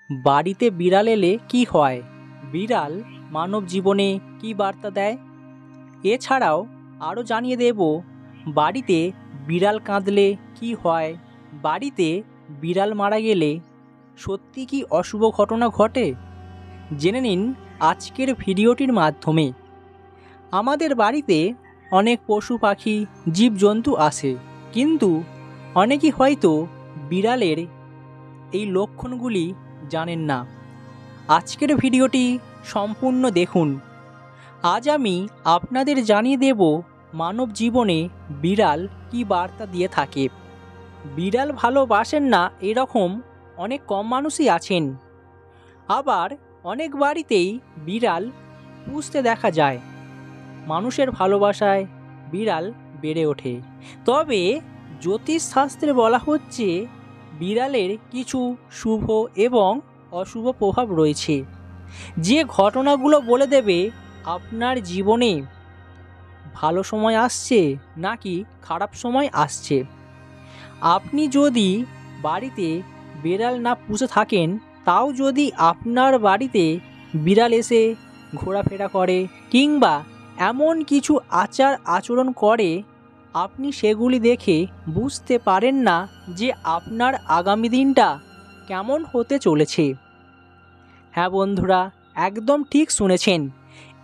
বাড়িতে বিড়াল এলে কি হয়? বিড়াল মানব জীবনে কি বার্তা দেয়? এছাড়াও আরও জানিয়ে দেব বাড়িতে বিড়াল কাঁদলে কি হয়, বাড়িতে বিড়াল মারা গেলে সত্যি কি অশুভ ঘটনা ঘটে? জেনে নিন আজকের ভিডিওটির মাধ্যমে। আমাদের বাড়িতে অনেক পশু পাখি জীবজন্তু আসে, কিন্তু অনেকেই হয়তো বিড়ালের এই লক্ষণগুলি জানেন না। আজকের ভিডিওটি সম্পূর্ণ দেখুন। আজ আমি আপনাদের জানিয়ে দেব মানব জীবনে বিড়াল কি বার্তা দিয়ে থাকে। বিড়াল ভালোবাসেন না এরকম অনেক কম মানুষই আছেন, আবার অনেক বাড়িতেই বিড়াল পুষতে দেখা যায়। মানুষের ভালোবাসায় বিড়াল বেড়ে ওঠে। তবে জ্যোতিষশাস্ত্রে বলা হচ্ছে বিড়ালের কিছু শুভ এবং অশুভ প্রভাব রয়েছে, যে ঘটনাগুলো বলে দেবে আপনার জীবনে ভালো সময় আসছে নাকি খারাপ সময় আসছে। আপনি যদি বাড়িতে বিড়াল না পুষে থাকেন, তাও যদি আপনার বাড়িতে বিড়াল এসে ঘোরাফেরা করে কিংবা এমন কিছু আচার আচরণ করে, আপনি সেগুলি দেখে বুঝতে পারেন না যে আপনার আগামী দিনটা কেমন হতে চলেছে। হ্যাঁ বন্ধুরা, একদম ঠিক শুনেছেন।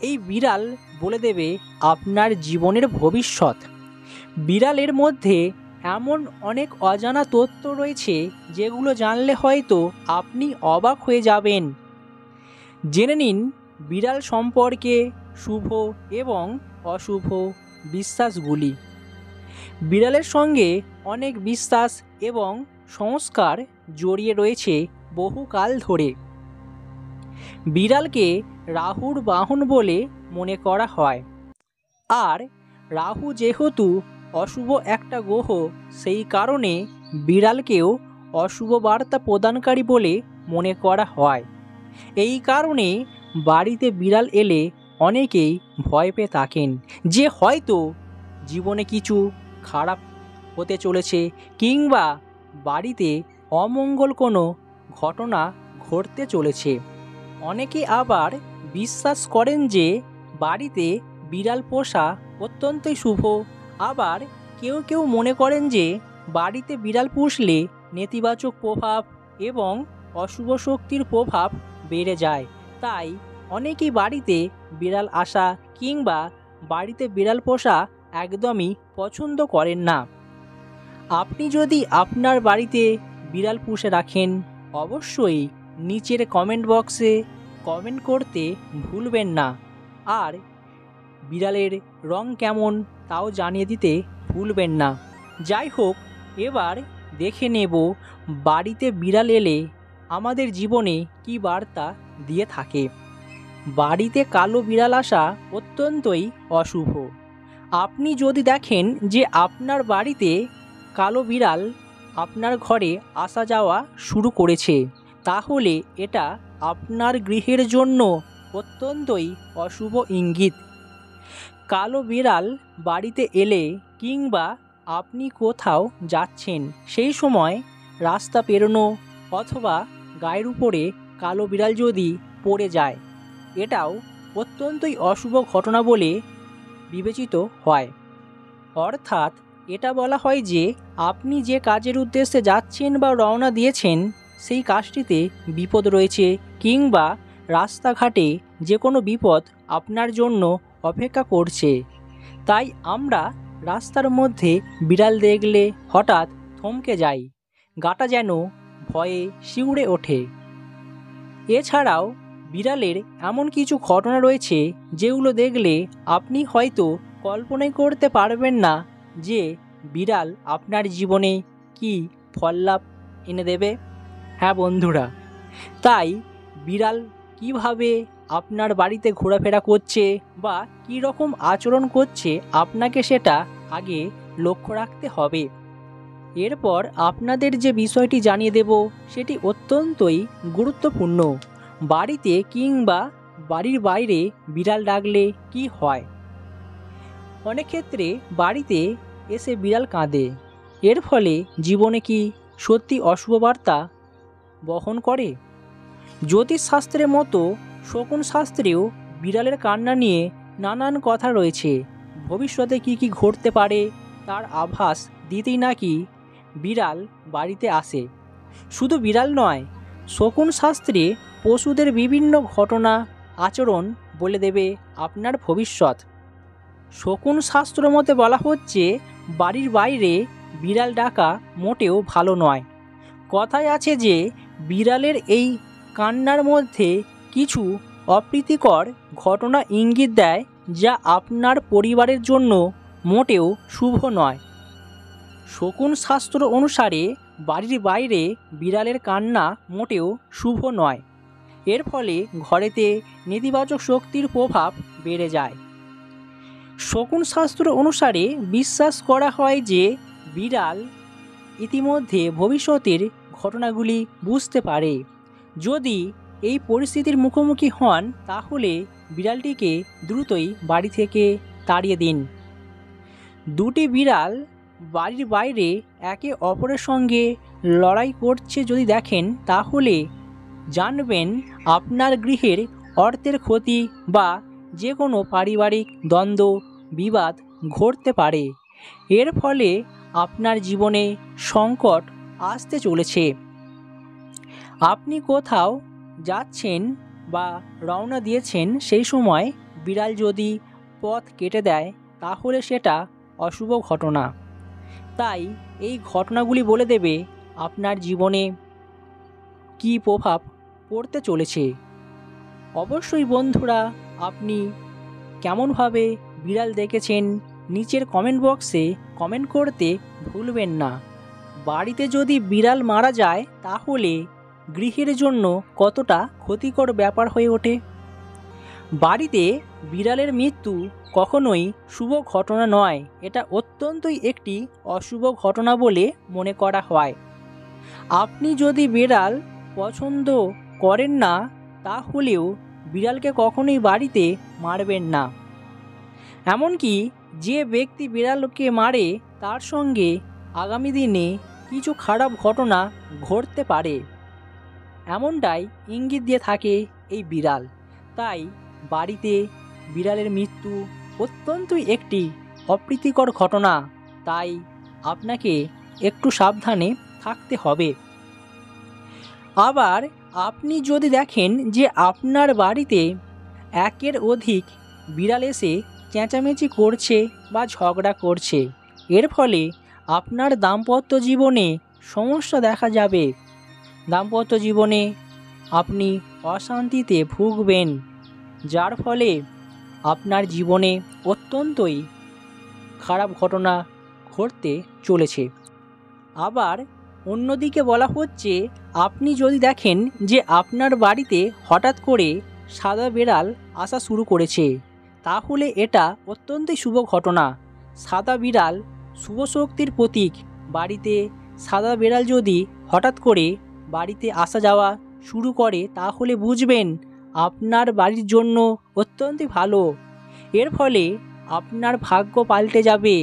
এই বিড়াল বলে দেবে আপনার জীবনের ভবিষ্যৎ। বিড়ালের মধ্যে এমন অনেক অজানা তথ্য রয়েছে, যেগুলো জানলে হয়তো আপনি অবাক হয়ে যাবেন। জেনে নিন বিড়াল সম্পর্কে শুভ এবং অশুভ বিশ্বাসগুলি। বিড়ালের সঙ্গে অনেক বিশ্বাস এবং সংস্কার জড়িয়ে রয়েছে বহুকাল ধরে। বিড়ালকে রাহুর বাহন বলে মনে করা হয়, আর রাহু যেহেতু অশুভ একটা গ্রহ, সেই কারণে বিড়ালকেও অশুভ বার্তা প্রদানকারী বলে মনে করা হয়। এই কারণে বাড়িতে বিড়াল এলে অনেকেই ভয় পেয়ে থাকেন যে হয়তো জীবনে কিছু খারাপ হতে চলেছে কিংবা বাড়িতে অমঙ্গল কোনো ঘটনা ঘটতে চলেছে। অনেকে আবার বিশ্বাস করেন যে বাড়িতে বিড়াল পোষা অত্যন্তই শুভ। আবার কেউ কেউ মনে করেন যে বাড়িতে বিড়াল পুষলে নেতিবাচক প্রভাব এবং অশুভ শক্তির প্রভাব বেড়ে যায়। তাই অনেকেই বাড়িতে বিড়াল আসা কিংবা বাড়িতে বিড়াল পোষা একদমই পছন্দ করেন না। আপনি যদি আপনার বাড়িতে বিড়াল পুষে রাখেন, অবশ্যই নিচের কমেন্ট বক্সে কমেন্ট করতে ভুলবেন না। আর বিড়ালের রং কেমন তাও জানিয়ে দিতে ভুলবেন না। যাই হোক, এবার দেখে নেব বাড়িতে বিড়াল এলে আমাদের জীবনে কি বার্তা দিয়ে থাকে। বাড়িতে কালো বিড়াল আসা অত্যন্তই অশুভ। আপনি যদি দেখেন যে আপনার বাড়িতে কালো বিড়াল আপনার ঘরে আসা যাওয়া শুরু করেছে, তাহলে এটা আপনার গৃহের জন্য অত্যন্তই অশুভ ইঙ্গিত। কালো বিড়াল বাড়িতে এলে কিংবা আপনি কোথাও যাচ্ছেন, সেই সময় রাস্তা পেরোনো অথবা গায়ের উপরে কালো বিড়াল যদি পড়ে যায়, এটাও অত্যন্তই অশুভ ঘটনা বলে বিবেচিত হয়। অর্থাৎ এটা বলা হয় যে আপনি যে কাজের উদ্দেশ্যে যাচ্ছেন বা রওনা দিয়েছেন, সেই কাজটিতে বিপদ রয়েছে কিংবা রাস্তাঘাটে যে কোনো বিপদ আপনার জন্য অপেক্ষা করছে। তাই আমরা রাস্তার মধ্যে বিড়াল দেখলে হঠাৎ থমকে যাই, গাটা যেন ভয়ে শিউরে ওঠে। এছাড়াও বিড়ালের এমন কিছু ঘটনা রয়েছে যেগুলো দেখলে আপনি হয়তো কল্পনাই করতে পারবেন না যে বিড়াল আপনার জীবনে কি ফললাভ এনে দেবে। হ্যাঁ বন্ধুরা, তাই বিড়াল কিভাবে আপনার বাড়িতে ঘোরাফেরা করছে বা কী রকম আচরণ করছে, আপনাকে সেটা আগে লক্ষ্য রাখতে হবে। এরপর আপনাদের যে বিষয়টি জানিয়ে দেব সেটি অত্যন্তই গুরুত্বপূর্ণ। বাড়িতে কিংবা বাড়ির বাইরে বিড়াল ডাকলে কি হয়? অনেক ক্ষেত্রে বাড়িতে এসে বিড়াল কাঁদে, এর ফলে জীবনে কি সত্যি অশুভ বার্তা বহন করে? জ্যোতিষশাস্ত্রের মতো শকুন শাস্ত্রেও বিড়ালের কান্না নিয়ে নানান কথা রয়েছে। ভবিষ্যতে কি কি ঘটতে পারে তার আভাস দিতেই নাকি বিড়াল বাড়িতে আসে। শুধু বিড়াল নয়, শকুন শাস্ত্রে পশুদের বিভিন্ন ঘটনা আচরণ বলে দেবে আপনার ভবিষ্যৎ। শকুন শাস্ত্র মতে বলা হচ্ছে, বাড়ির বাইরে বিড়াল ডাকা মোটেও ভালো নয়। কথায় আছে যে বিড়ালের এই কান্নার মধ্যে কিছু অপ্রীতিকর ঘটনা ইঙ্গিত দেয়, যা আপনার পরিবারের জন্য মোটেও শুভ নয়। শকুন শাস্ত্র অনুসারে বাড়ির বাইরে বিড়ালের কান্না মোটেও শুভ নয়। এর ফলে ঘরেতে নেতিবাচক শক্তির প্রভাব বেড়ে যায়। শকুন শাস্ত্র অনুসারে বিশ্বাস করা হয় যে বিড়াল ইতিমধ্যে ভবিষ্যতের ঘটনাগুলি বুঝতে পারে। যদি এই পরিস্থিতির মুখোমুখি হন, তাহলে বিড়ালটিকে দ্রুতই বাড়ি থেকে তাড়িয়ে দিন। দুটি বিড়াল বাড়ির বাইরে একে অপরের সঙ্গে লড়াই করছে যদি দেখেন, তাহলে জানবেন আপনার গৃহের অর্থের ক্ষতি বা যে কোনো পারিবারিক দ্বন্দ্ব বিবাদ ঘটতে পারে। এর ফলে আপনার জীবনে সংকট আসতে চলেছে। আপনি কোথাও যাচ্ছেন বা রওনা দিয়েছেন, সেই সময় বিড়াল যদি পথ কেটে দেয়, তাহলে সেটা অশুভ ঘটনা। তাই এই ঘটনাগুলি বলে দেবে আপনার জীবনে কী প্রভাব পড়তে চলেছে। অবশ্যই বন্ধুরা, আপনি কেমনভাবে বিড়াল দেখেছেন নিচের কমেন্ট বক্সে কমেন্ট করতে ভুলবেন না। বাড়িতে যদি বিড়াল মারা যায়, তাহলে গৃহের জন্য কতটা ক্ষতিকর ব্যাপার হয়ে ওঠে। বাড়িতে বিড়ালের মৃত্যু কখনোই শুভ ঘটনা নয়। এটা অত্যন্তই একটি অশুভ ঘটনা বলে মনে করা হয়। আপনি যদি বিড়াল পছন্দ করেন না, তাহলেও বিড়ালকে কখনোই বাড়িতে মারবেন না। এমনকি যে ব্যক্তি বিড়ালকে মারে, তার সঙ্গে আগামী দিনে কিছু খারাপ ঘটনা ঘটতে পারে, এমনটাই ইঙ্গিত দিয়ে থাকে এই বিড়াল। তাই বাড়িতে বিড়ালের মৃত্যু অত্যন্তই একটি অপ্রীতিকর ঘটনা। তাই আপনাকে একটু সাবধানে থাকতে হবে। আবার আপনি যদি দেখেন যে আপনার বাড়িতে একের অধিক বিড়াল এসে চেঁচামেচি করছে বা ঝগড়া করছে, এর ফলে আপনার দাম্পত্য জীবনে সমস্যা দেখা যাবে। দাম্পত্য জীবনে আপনি অশান্তিতে ভুগবেন, যার ফলে আপনার জীবনে অত্যন্তই খারাপ ঘটনা ঘটতে চলেছে। আবার অন্যদিকে বলা হচ্ছে, আপনি যদি দেখেন যে আপনার বাড়িতে হঠাৎ করে সাদা বিড়াল আসা শুরু করেছে, তাহলে এটা অত্যন্তই শুভ ঘটনা। সাদা বিড়াল শুভ শক্তির প্রতীক। বাড়িতে সাদা বিড়াল যদি হঠাৎ করে বাড়িতে আসা যাওয়া শুরু করে, তাহলে বুঝবেন আপনার বাড়ির জন্য অত্যন্তই ভালো। এর ফলে আপনার ভাগ্য পাল্টে যাবে,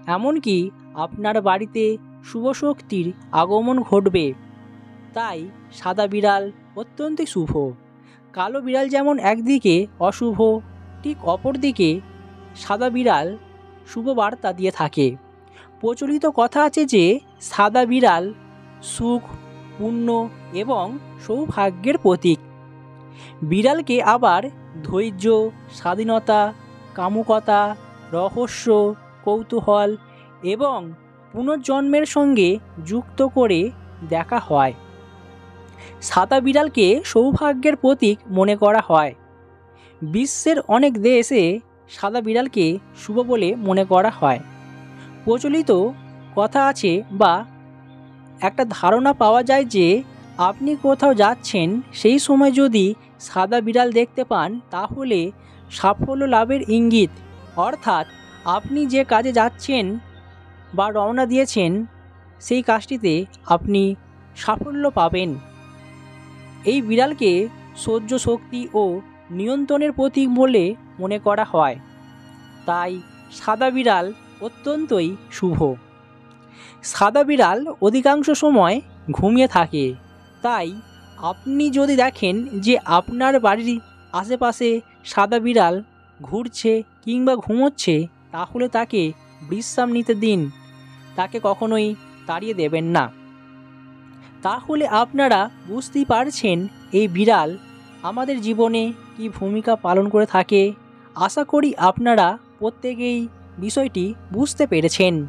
এমনকি আপনার বাড়িতে শুভ শক্তির আগমন ঘটবে। তাই সাদা বিড়াল অত্যন্তই শুভ। কালো বিড়াল যেমন একদিকে অশুভ, ঠিক অপরদিকে সাদা বিড়াল শুভ বার্তা দিয়ে থাকে। প্রচলিত কথা আছে যে সাদা বিড়াল সুখ, পুণ্য এবং সৌভাগ্যের প্রতীক। বিড়ালকে আবার ধৈর্য, স্বাধীনতা, কামুকতা, রহস্য, কৌতূহল এবং পুনর্জন্মের সঙ্গে যুক্ত করে দেখা হয়। সাদা বিড়ালকে সৌভাগ্যের প্রতীক মনে করা হয়। বিশ্বের অনেক দেশে সাদা বিড়ালকে শুভ বলে মনে করা হয়। প্রচলিত কথা আছে বা একটা ধারণা পাওয়া যায় যে আপনি কোথাও যাচ্ছেন, সেই সময় যদি সাদা বিড়াল দেখতে পান, তাহলে সাফল্য লাভের ইঙ্গিত। অর্থাৎ আপনি যে কাজে যাচ্ছেন বা রওনা দিয়েছেন, সেই কাজটিতে আপনি সাফল্য পাবেন। এই বিড়ালকে সহ্য শক্তি ও নিয়ন্ত্রণের প্রতীক বলে মনে করা হয়। তাই সাদা বিড়াল অত্যন্তই শুভ। সাদা বিড়াল অধিকাংশ সময় ঘুমিয়ে থাকে। তাই আপনি যদি দেখেন যে আপনার বাড়ির আশেপাশে সাদা বিড়াল ঘুরছে কিংবা ঘুমোচ্ছে, তাহলে তাকে বিশ্রাম নিতে দিন, তাকে কখনোই তাড়িয়ে দেবেন না। তাহলে আপনারা বুঝতেই পারছেন এই বিড়াল আমাদের জীবনে কী ভূমিকা পালন করে থাকে। আশা করি আপনারা প্রত্যেকেই বিষয়টি বুঝতে পেরেছেন।